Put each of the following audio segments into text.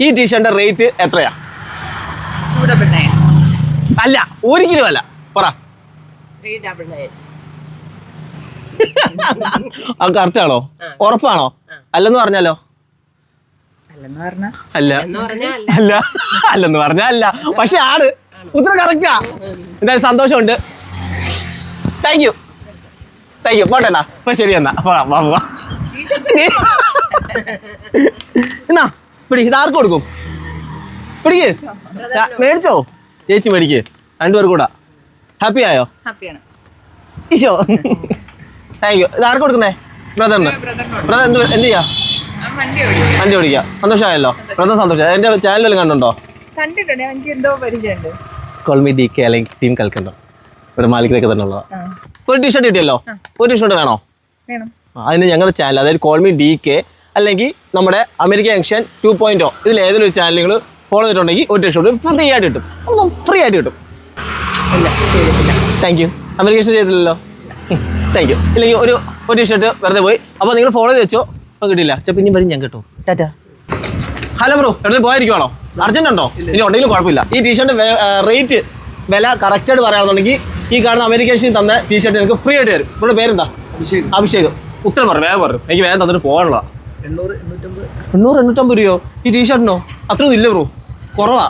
ഈ ടീഷർട്ടിന്റെ റേറ്റ് എത്രയാ? അല്ല, 1 കിലോ അല്ല, പറ. അത് കറക്റ്റ് ആണോ? ഉറപ്പാണോ? അല്ലെന്ന് പറഞ്ഞാലോ? അല്ലെന്ന് പറഞ്ഞാ അല്ല, പക്ഷെ ആണ്. ഉത്തരം കറക്റ്റാ. എന്തായാലും സന്തോഷമുണ്ട്. Thank you. പോട്ടെ എന്നാ. അപ്പൊ ശരി എന്നാ. എന്നാ പിടി, ഇത് ആർക്ക് കൊടുക്കും? പിടിക്ക്, മേടിച്ചോ. ചേച്ചി മേടിക്ക്, 2 പേർ കൂടാ. ഹാപ്പി ആയോ? Isho, thank you. ഇത് ആർക്ക് കൊടുക്കുന്നേ? ബ്രദറിന്. ബ്രദർ എന്ത് ചെയ്യാ? വണ്ടി ഓടിക്കുക. സന്തോഷമായല്ലോ? ബ്രദർ സന്തോഷം. എന്റെ ചാനലിൽ കണ്ടുണ്ടോ? കോൾമി DK അല്ലെങ്കിൽ ടീം കൽക്കണ്ടോ, ഇവിടെ മാലിക്കിലൊക്കെ തന്നെ ഉള്ളതാ. ഒരു ടീഷർട്ട് കിട്ടിയല്ലോ. ഒരു ടീഷർട്ട് വേണോ? അതിന് ഞങ്ങളുടെ ചാനൽ, അതായത് കോൾമി DK അല്ലെങ്കിൽ നമ്മുടെ അമേരിക്ക ജംഗ്ഷൻ 2.0, ഇതിൽ ഏതെങ്കിലും ഒരു ചാനൽ നിങ്ങൾ ഫോളോ ചെയ്തിട്ടുണ്ടെങ്കിൽ ഒരു ടീഷർട്ട് ഫ്രീ ആയിട്ട് കിട്ടും. ഫ്രീ ആയിട്ട് കിട്ടും. Thank you. അമേരിക്ക ജംഗ്ഷൻ ചെയ്തില്ലല്ലോ. Thank you. ഇല്ലെങ്കിൽ ഒരു ടീഷർട്ട് വെറുതെ പോയി. അപ്പോൾ നിങ്ങൾ ഫോളോ ചെയ്ത് വെച്ചോ. അപ്പോൾ കിട്ടില്ല, പിന്നെയും വരും ഞാൻ കേട്ടോ. ടാറ്റാ. ഹലോ ബ്രോ, എവിടെ പോയിരിക്കുവാണോ? അർജന്റ് ഉണ്ടോ? ഇനി ഉണ്ടെങ്കിലും കുഴപ്പമില്ല. ഈ ടീഷർട്ടിന്റെ റേറ്റ് വില കറക്റ്റായിട്ട് പറയുകയാണെന്നുണ്ടെങ്കിൽ ഈ കാണുന്ന അമേരിക്കൻ തന്ന ടീഷർട്ട് എനിക്ക് ഫ്രീ ആയിട്ട് തരും. ഇവിടെ പേരെന്താ? അഭിഷേക്. ഉത്തരം പറഞ്ഞു, വേഗം പറഞ്ഞു. എനിക്ക് വേഗം തന്നിട്ട് പോകാനുള്ള 800-850 രൂപയോ ഈ ടീഷർട്ടിനോ? അത്രയും ഇല്ല ബ്രോ, കുറവാ.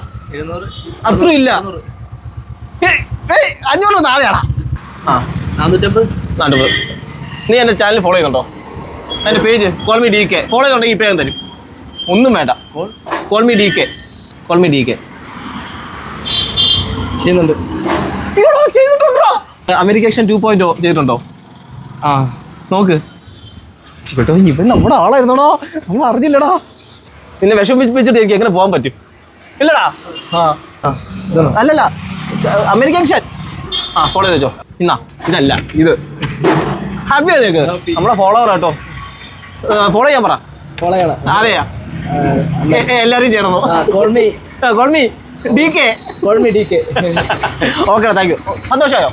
അത്രയും ഇല്ല. 500 താഴെയാടാ. 450. നീ എൻ്റെ ചാനൽ ഫോളോ ചെയ്യുന്നുണ്ടോ? എൻ്റെ പേജ് കോൾമി DK ഫോളോ ചെയ്തുണ്ടെങ്കിൽ ഈ പേരും തരും. ഒന്നും വേണ്ട. കോൾമി DK ചെയ്യുന്നുണ്ട്. ചെയ്തിട്ടുണ്ടോ? അമേരിക്ക ജംഗ്ഷൻ 2.0 ചെയ്തിട്ടുണ്ടോ? നോക്ക് കേട്ടോ. ഇവൻ നമ്മുടെ ആളായിരുന്നോടോ, നമ്മൾ അറിഞ്ഞില്ലടാ. നിന്നെ വിഷമിപ്പിച്ചിട്ട് എനിക്ക് എങ്ങനെ പോകാൻ പറ്റും? ഇല്ലടാ. അല്ലല്ല, അമേരിക്ക ജംഗ്ഷൻ. ഫോളോ ചെയ്ത് വെച്ചോ. ഇതല്ല, ഇത്. ഹാപ്പി ആയി നിനക്ക്? നമ്മളെ ഫോളോവർ കേട്ടോ. ഫോളോ ചെയ്യാൻ പറ. ആരെയാ? എല്ലാവരും ചെയ്യണമോ? Call me DK. Okay, thank you. സന്തോഷമായോ?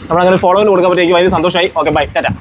നമ്മളങ്ങനെ ഫോളോവിന് കൊടുക്കാൻ പറ്റി. എനിക്ക് ഭയങ്കര സന്തോഷമായി. Okay, bye, Tata.